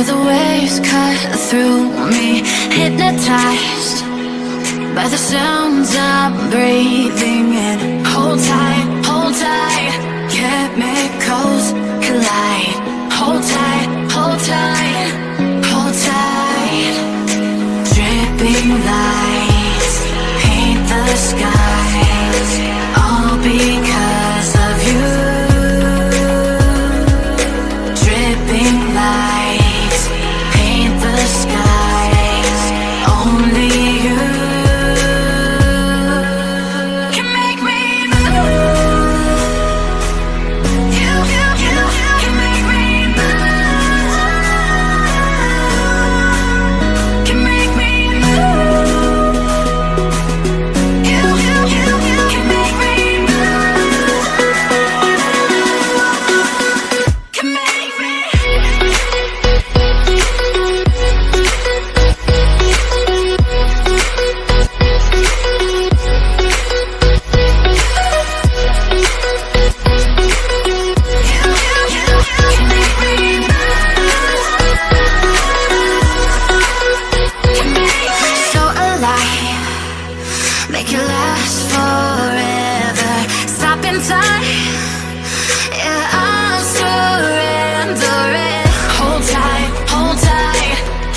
Feel the waves cut through me, hypnotized by the sounds I'm breathing in. Hold tight, chemicals collide. Hold tight, hold tight, hold tight. Dripping lights paint the skies, all because of you. Dripping lights paint the skies, only you can make me move. You can make me move. Can make me move. You can make me move. Can make me. So alive, make it last forever. Stop in time, yeah, I'm surrendering. Hold tight,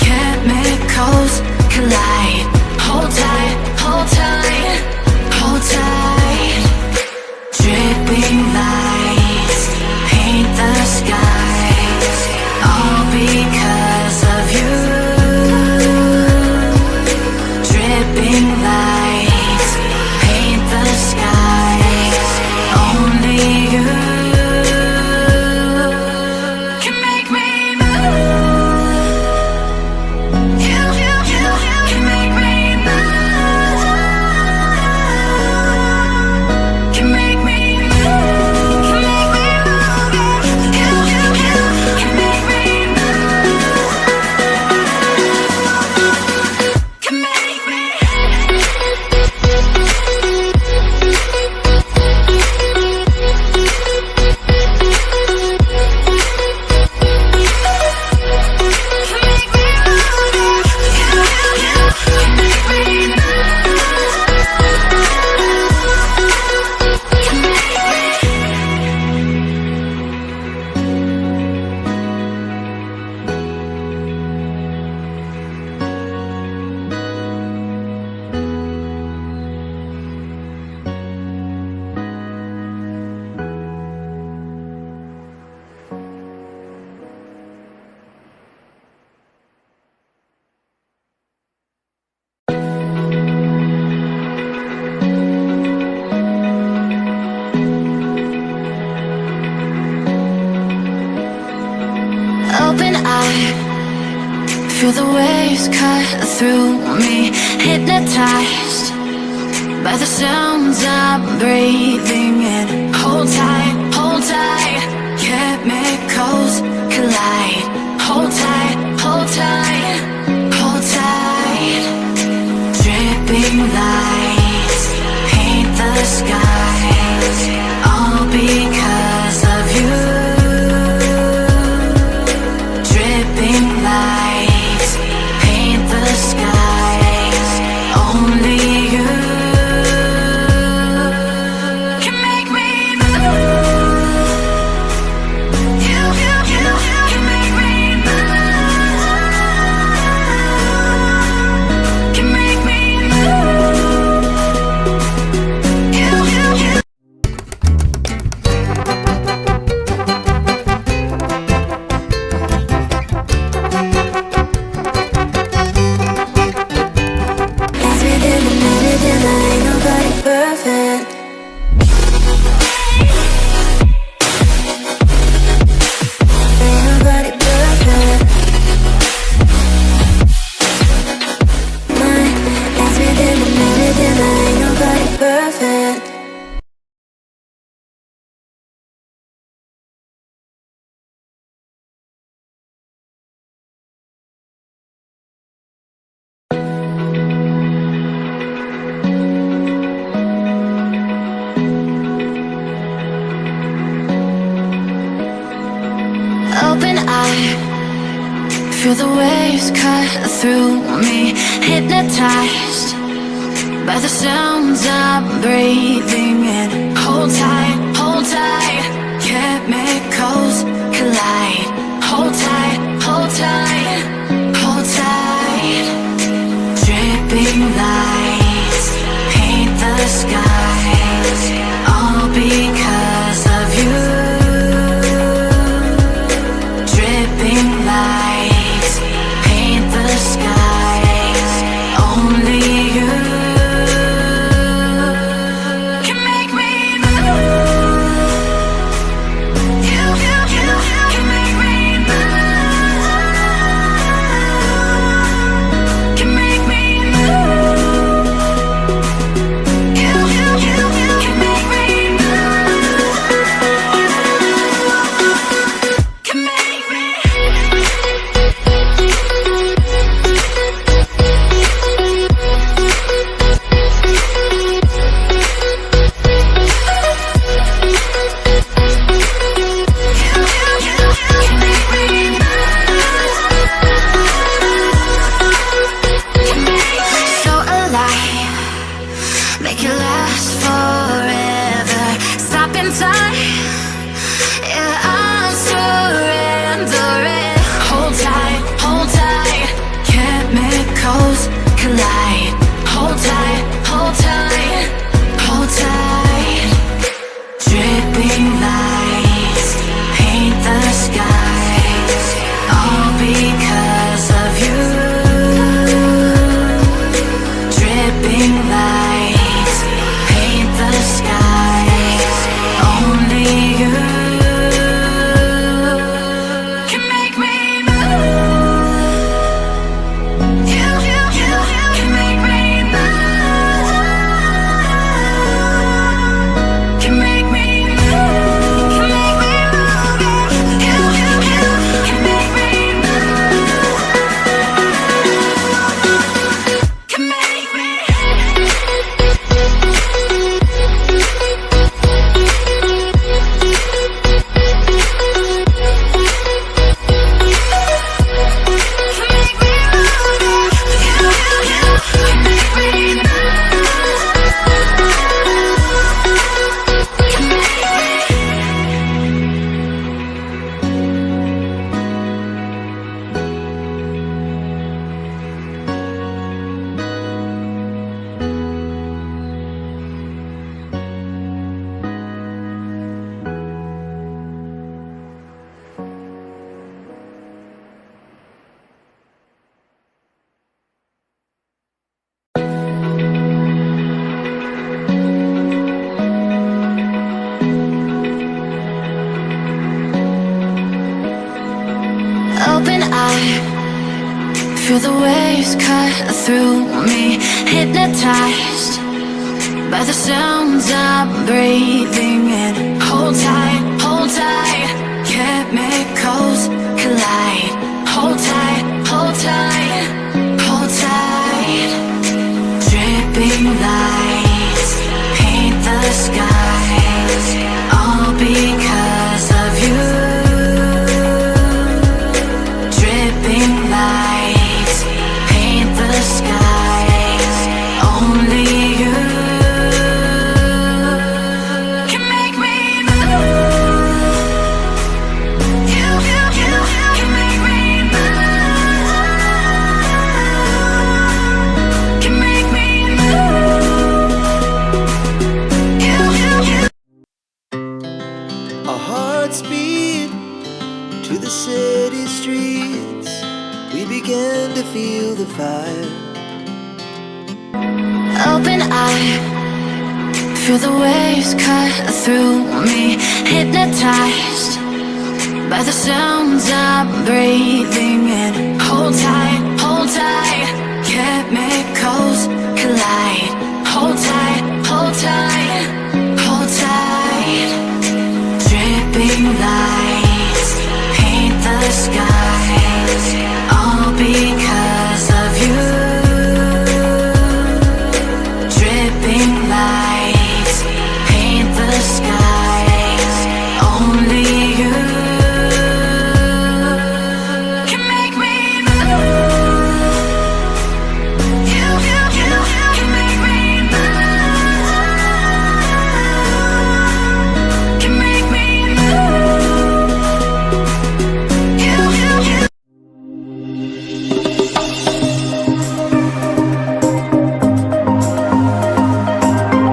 chemicals collide. Hold tight, hold tight, hold tight. Dripping lights paint the skies, all because of you. Dripping lights paint the skies, only you can make me move. You can make me move. Can make me move. Can make me move. You can make me move. Can make me. Open eye, feel the waves cut through me, hypnotized by the sounds I'm breathing in. Hold tight, chemicals collide. Hold tight, hold tight, hold tight. Dripping lights paint the skies, all because of you. Dripping lights paint the skies, only you can make me move. You can make me move. Feel the waves cut through me, hypnotized by the sounds I'm breathing in. Hold tight, chemicals collide. Hold tight, hold tight, hold tight. Dripping lights paint the skies, all because of you. Dripping lights paint the skies, only you can make me move. You can make me move. Can make me move. You can make me move. Can make me. So alive, make it last forever. Stop in time, yeah, I'm surrendering. Hold tight, chemicals collide. Hold tight, hold tight, hold tight. Dripping lights paint the skies, all because of you. Dripping lights paint the skies, only you can make me move. You can make me move. Can make me move. Can make me move. You can make me move. Can make me. Open eye, feel the waves cut through me, hypnotized by the sounds I'm breathing in. Hold tight, chemicals collide. Hold tight, hold tight. Dripping lights paint the skies, all because of you. Dripping lights paint the skies, only you can make me move. You can make me move. Can make me move. Our hearts beat to the city streets. We began to feel the fire. Open eye, feel the waves cut through me, hypnotized by the sounds I'm breathing in. Hold tight,